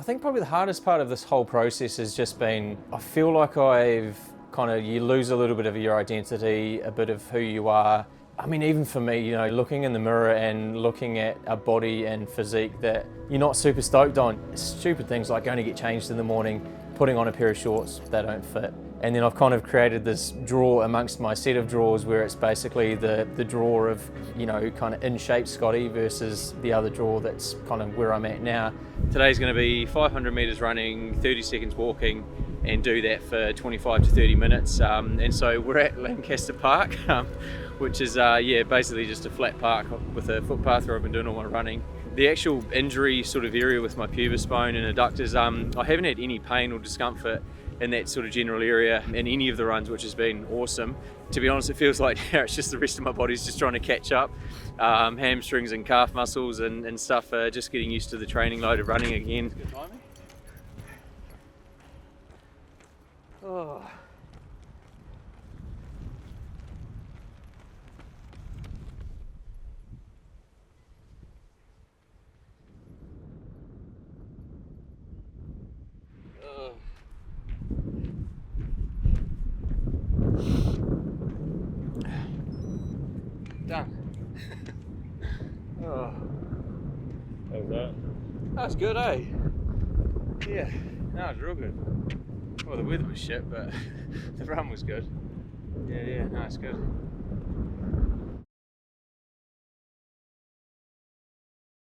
I think probably the hardest part of this whole process has just been, I feel like you lose a little bit of your identity, a bit of who you are. I mean, even for me, looking in the mirror and looking at a body and physique that you're not super stoked on. Stupid things like going to get changed in the morning, putting on a pair of shorts that don't fit. And then I've kind of created this drawer amongst my set of drawers where it's basically the drawer of, kind of in shape Scotty versus the other drawer that's kind of where I'm at now. Today's going to be 500 meters running, 30 seconds walking, and do that for 25 to 30 minutes. And so we're at Lancaster Park, which is basically just a flat park with a footpath where I've been doing all my running. The actual injury sort of area with my pubis bone and adductors, I haven't had any pain or discomfort in that sort of general area in any of the runs, which has been awesome. To be honest, it feels like it's just the rest of my body's just trying to catch up. Hamstrings and calf muscles and stuff are just getting used to the training load of running again. Good timing. Oh. Done. Oh. How's that? That's good, eh? Yeah, no, it's real good. Well, the weather was shit, but the run was good. Yeah, no, it's good.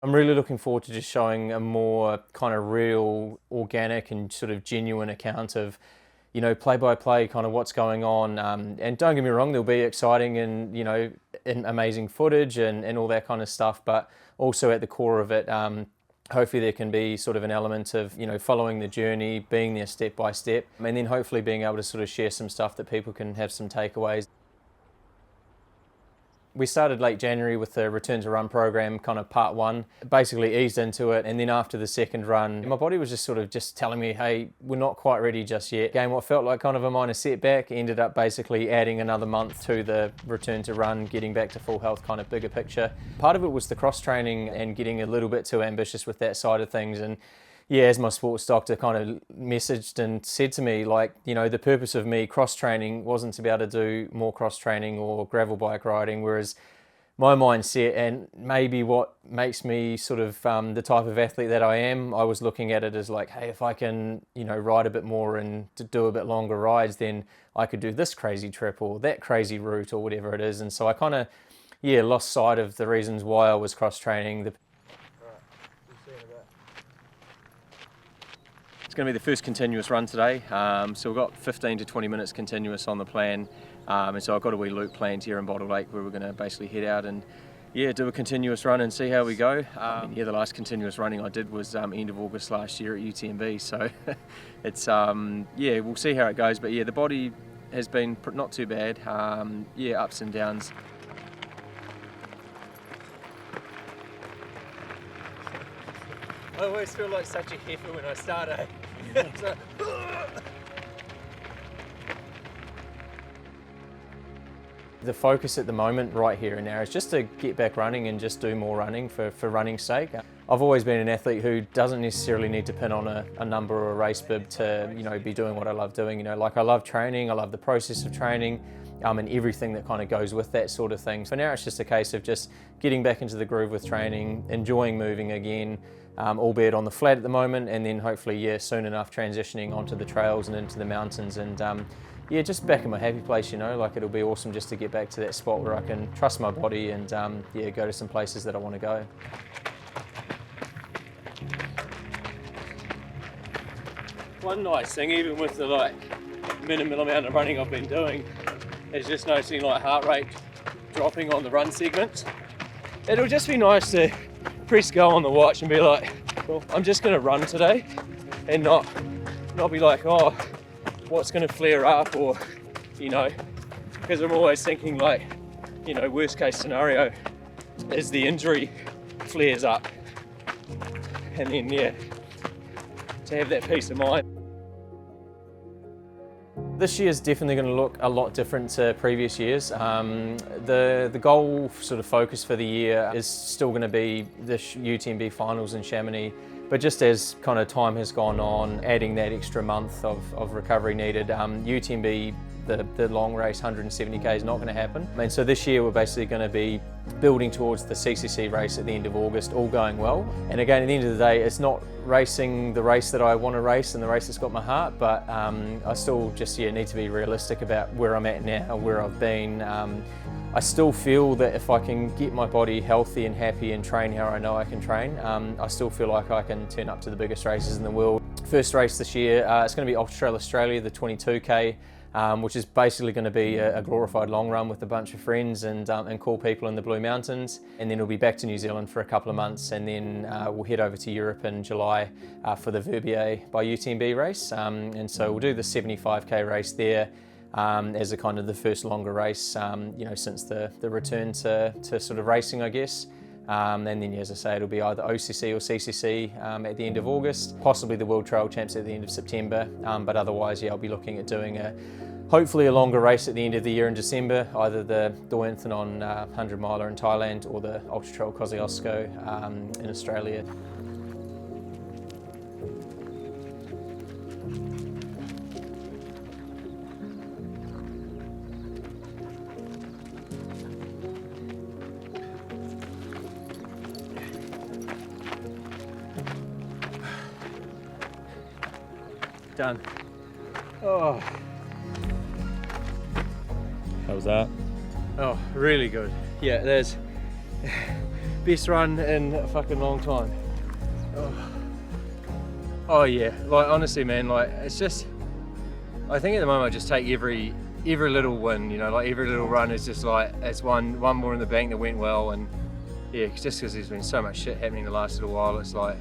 I'm really looking forward to just showing a more kind of real, organic and sort of genuine account of, play by play kind of what's going on. And don't get me wrong, there'll be exciting and, and amazing footage and all that kind of stuff, but also at the core of it, hopefully there can be sort of an element of, following the journey, being there step by step, and then hopefully being able to sort of share some stuff that people can have some takeaways. We started late January with the Return to Run program, kind of part one, basically eased into it, and then after the second run, my body was just sort of just telling me, hey, we're not quite ready just yet. Again, what felt like kind of a minor setback ended up basically adding another month to the Return to Run, getting back to full health, kind of bigger picture. Part of it was the cross training and getting a little bit too ambitious with that side of things. And yeah, as my sports doctor kind of messaged and said to me, the purpose of me cross training wasn't to be able to do more cross training or gravel bike riding, whereas my mindset and maybe what makes me sort of the type of athlete that I am, I was looking at it as like, hey, if I can, ride a bit more and to do a bit longer rides, then I could do this crazy trip or that crazy route or whatever it is. And so I kind of, lost sight of the reasons why I was cross training. It's going to be the first continuous run today, so we've got 15 to 20 minutes continuous on the plan, and so I've got a wee loop planned here in Bottle Lake where we're going to basically head out and do a continuous run and see how we go. The last continuous running I did was end of August last year at UTMB, so it's we'll see how it goes, but the body has been not too bad, ups and downs. I always feel like such a heifer when I start, eh? The focus at the moment right here and now is just to get back running and just do more running for running's sake. I've always been an athlete who doesn't necessarily need to pin on a number or a race bib to be doing what I love doing. I love training, I love the process of training, and everything that kind of goes with that sort of thing. For now it's just a case of just getting back into the groove with training, enjoying moving again, albeit on the flat at the moment, and then hopefully soon enough transitioning onto the trails and into the mountains, and just back in my happy place. It'll be awesome just to get back to that spot where I can trust my body and go to some places that I want to go. One nice thing, even with the minimal amount of running I've been doing, is just noticing heart rate dropping on the run segments. It'll just be nice to press go on the watch and be like, well, I'm just going to run today, and not be like, oh, what's going to flare up, or because I'm always thinking worst case scenario is the injury flares up, and then to have that peace of mind. This year's definitely going to look a lot different to previous years. The goal sort of focus for the year is still going to be the UTMB Finals in Chamonix But just as kind of time has gone on, adding that extra month of recovery needed, UTMB, the long race, 170k, is not going to happen. And so this year we're basically going to be building towards the CCC race at the end of August, all going well. And again, at the end of the day, it's not racing the race that I want to race and the race that's got my heart, but I still just need to be realistic about where I'm at now, where I've been. I still feel that if I can get my body healthy and happy and train how I know I can train, I still feel like I can turn up to the biggest races in the world. First race this year, it's going to be Ultra Trail Australia, the 22k, which is basically going to be a glorified long run with a bunch of friends and cool people in the Blue Mountains. And then we'll be back to New Zealand for a couple of months, and then we'll head over to Europe in July for the Verbier by UTMB race. And so we'll do the 75k race there. As a kind of the first longer race, since the return to sort of racing, I guess. And then, as I say, it'll be either OCC or CCC at the end of August, possibly the World Trail Champs at the end of September. But otherwise, I'll be looking at doing hopefully a longer race at the end of the year in December, either the Duathlon 100 miler in Thailand or the Ultra Trail Kosciuszko in Australia. Done. Oh. How was that? Oh, really good. Yeah, there's best run in a fucking long time. Oh yeah, like honestly, man, like it's just, I think at the moment I just take every little win, like every little run is just like, it's one more in the bank that went well. And yeah, just because there's been so much shit happening the last little while, it's like,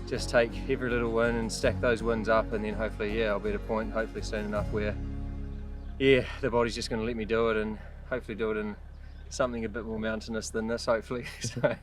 just take every little win and stack those wins up, and then hopefully, I'll be at a point, hopefully soon enough, where, the body's just going to let me do it, and hopefully do it in something a bit more mountainous than this, hopefully. So.